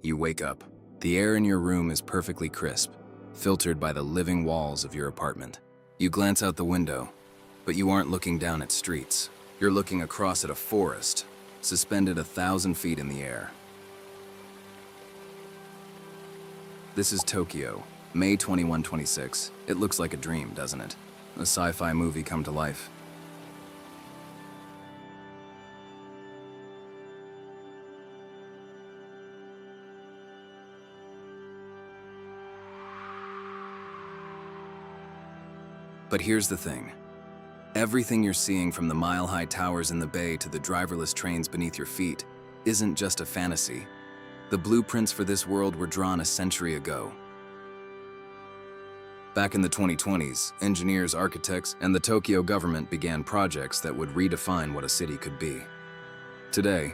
You wake up. The air in your room is perfectly crisp, filtered by the living walls of your apartment. You glance out the window, but you aren't looking down at streets. You're looking across at a forest, suspended 1,000 feet in the air. This is Tokyo, May 21, 26. It looks like a dream, doesn't it? A sci-fi movie come to life. But here's the thing. Everything you're seeing, from the mile-high towers in the bay to the driverless trains beneath your feet, isn't just a fantasy. The blueprints for this world were drawn a century ago. Back in the 2020s, engineers, architects, and the Tokyo government began projects that would redefine what a city could be. Today,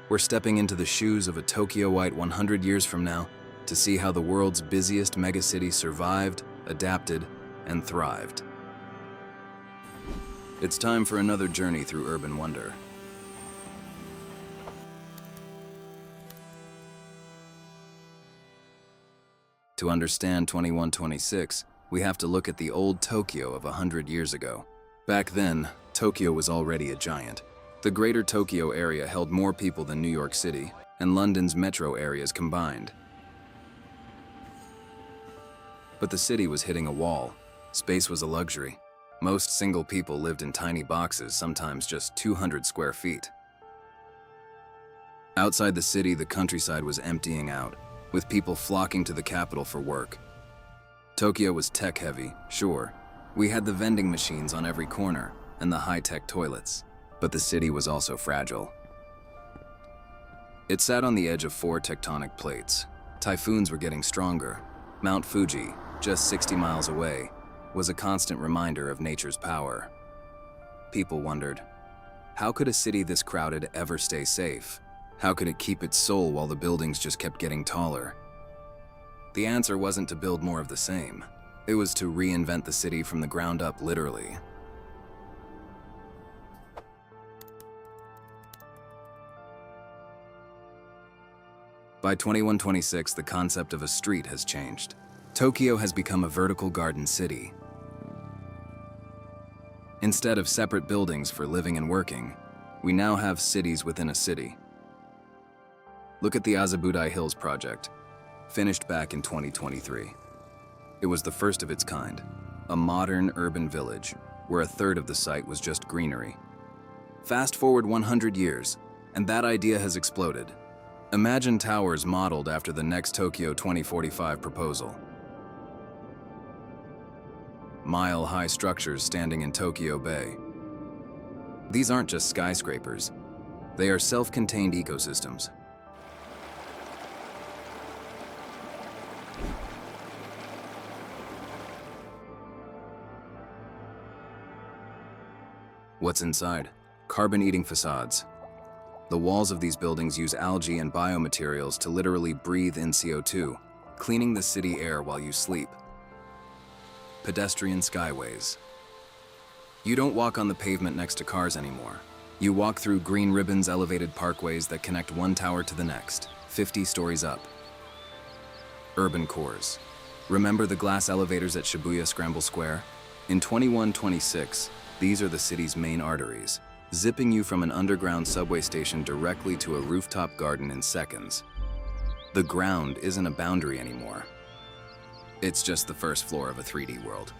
we're stepping into the shoes of a Tokyoite 100 years from now to see how the world's busiest megacity survived, adapted, and thrived. It's time for another journey through urban wonder. To understand 2126, we have to look at the old Tokyo of 100 years ago. Back then, Tokyo was already a giant. The greater Tokyo area held more people than New York City and London's metro areas combined. But the city was hitting a wall. Space was a luxury. Most single people lived in tiny boxes, sometimes just 200 square feet. Outside the city, the countryside was emptying out, with people flocking to the capital for work. Tokyo was tech-heavy, sure. We had the vending machines on every corner and the high-tech toilets, but the city was also fragile. It sat on the edge of 4 tectonic plates. Typhoons were getting stronger. Mount Fuji, just 60 miles away, was a constant reminder of nature's power. People wondered, how could a city this crowded ever stay safe? How could it keep its soul while the buildings just kept getting taller? The answer wasn't to build more of the same. It was to reinvent the city from the ground up, literally. By 2126, the concept of a street has changed. Tokyo has become a vertical garden city. Instead of separate buildings for living and working, we now have cities within a city. Look at the Azabudai Hills project, finished back in 2023. It was the first of its kind, a modern urban village where 1/3 of the site was just greenery. Fast forward 100 years, and that idea has exploded. Imagine towers modeled after the next Tokyo 2045 proposal. Mile-high structures standing in Tokyo Bay. These aren't just skyscrapers. They are self-contained ecosystems. What's inside? Carbon-eating facades. The walls of these buildings use algae and biomaterials to literally breathe in CO2, cleaning the city air while you sleep. Pedestrian skyways. You don't walk on the pavement next to cars anymore. You walk through green ribbons elevated parkways that connect one tower to the next, 50 stories up. Urban cores. Remember the glass elevators at Shibuya Scramble Square? In 2126, these are the city's main arteries, zipping you from an underground subway station directly to a rooftop garden in seconds. The ground isn't a boundary anymore. It's just the first floor of a 3D world.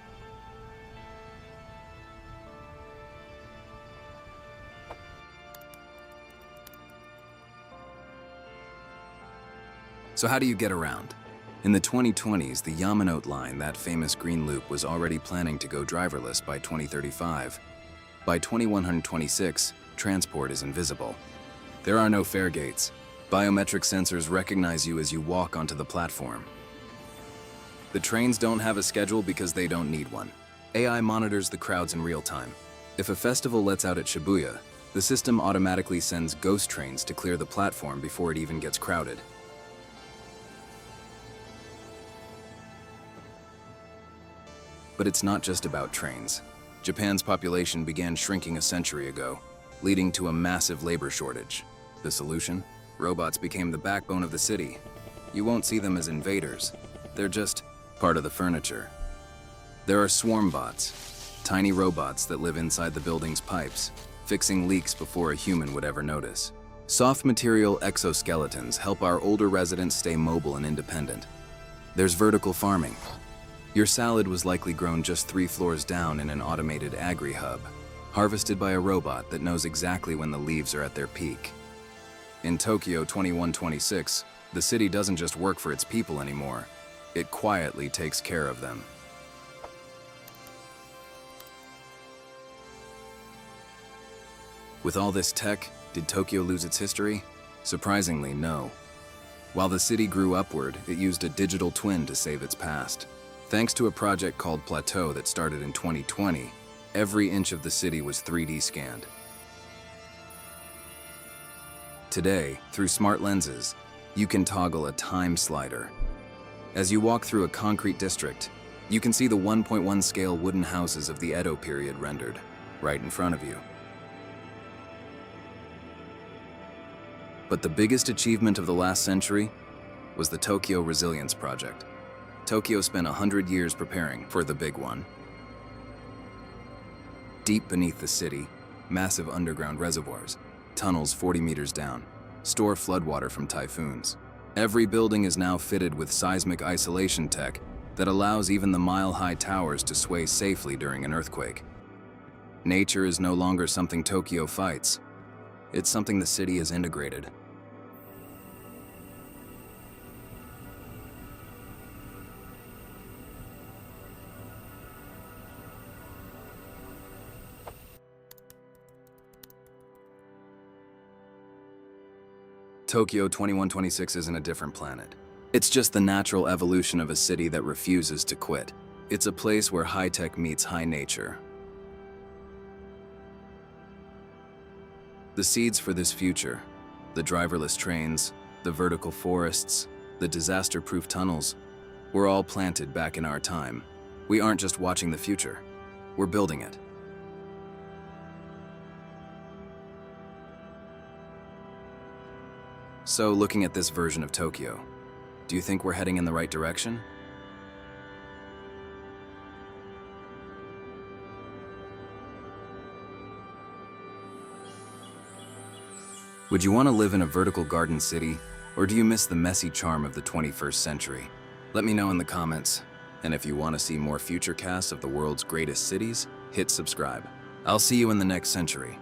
So how do you get around? In the 2020s, the Yamanote line, that famous green loop, was already planning to go driverless by 2035. By 2126, transport is invisible. There are no fare gates. Biometric sensors recognize you as you walk onto the platform. The trains don't have a schedule because they don't need one. AI monitors the crowds in real time. If a festival lets out at Shibuya, the system automatically sends ghost trains to clear the platform before it even gets crowded. But it's not just about trains. Japan's population began shrinking a century ago, leading to a massive labor shortage. The solution? Robots became the backbone of the city. You won't see them as invaders. They're just part of the furniture. There are swarm bots, tiny robots that live inside the building's pipes, fixing leaks before a human would ever notice. Soft material exoskeletons help our older residents stay mobile and independent. There's vertical farming. Your salad was likely grown just 3 floors down in an automated agri-hub, harvested by a robot that knows exactly when the leaves are at their peak. In Tokyo 2126, the city doesn't just work for its people anymore, it quietly takes care of them. With all this tech, did Tokyo lose its history? Surprisingly, no. While the city grew upward, it used a digital twin to save its past. Thanks to a project called Plateau that started in 2020, every inch of the city was 3D scanned. Today, through smart lenses, you can toggle a time slider. As you walk through a concrete district, you can see the 1.1 scale wooden houses of the Edo period rendered, right in front of you. But the biggest achievement of the last century was the Tokyo Resilience Project. Tokyo spent 100 years preparing for the big one. Deep beneath the city, massive underground reservoirs, tunnels 40 meters down, store floodwater from typhoons. Every building is now fitted with seismic isolation tech that allows even the mile-high towers to sway safely during an earthquake. Nature is no longer something Tokyo fights. It's something the city has integrated. Tokyo 2126 isn't a different planet. It's just the natural evolution of a city that refuses to quit. It's a place where high-tech meets high nature. The seeds for this future, the driverless trains, the vertical forests, the disaster-proof tunnels, were all planted back in our time. We aren't just watching the future, we're building it. So, looking at this version of Tokyo, do you think we're heading in the right direction? Would you want to live in a vertical garden city, or do you miss the messy charm of the 21st century? Let me know in the comments, and if you want to see more future casts of the world's greatest cities, hit subscribe. I'll see you in the next century.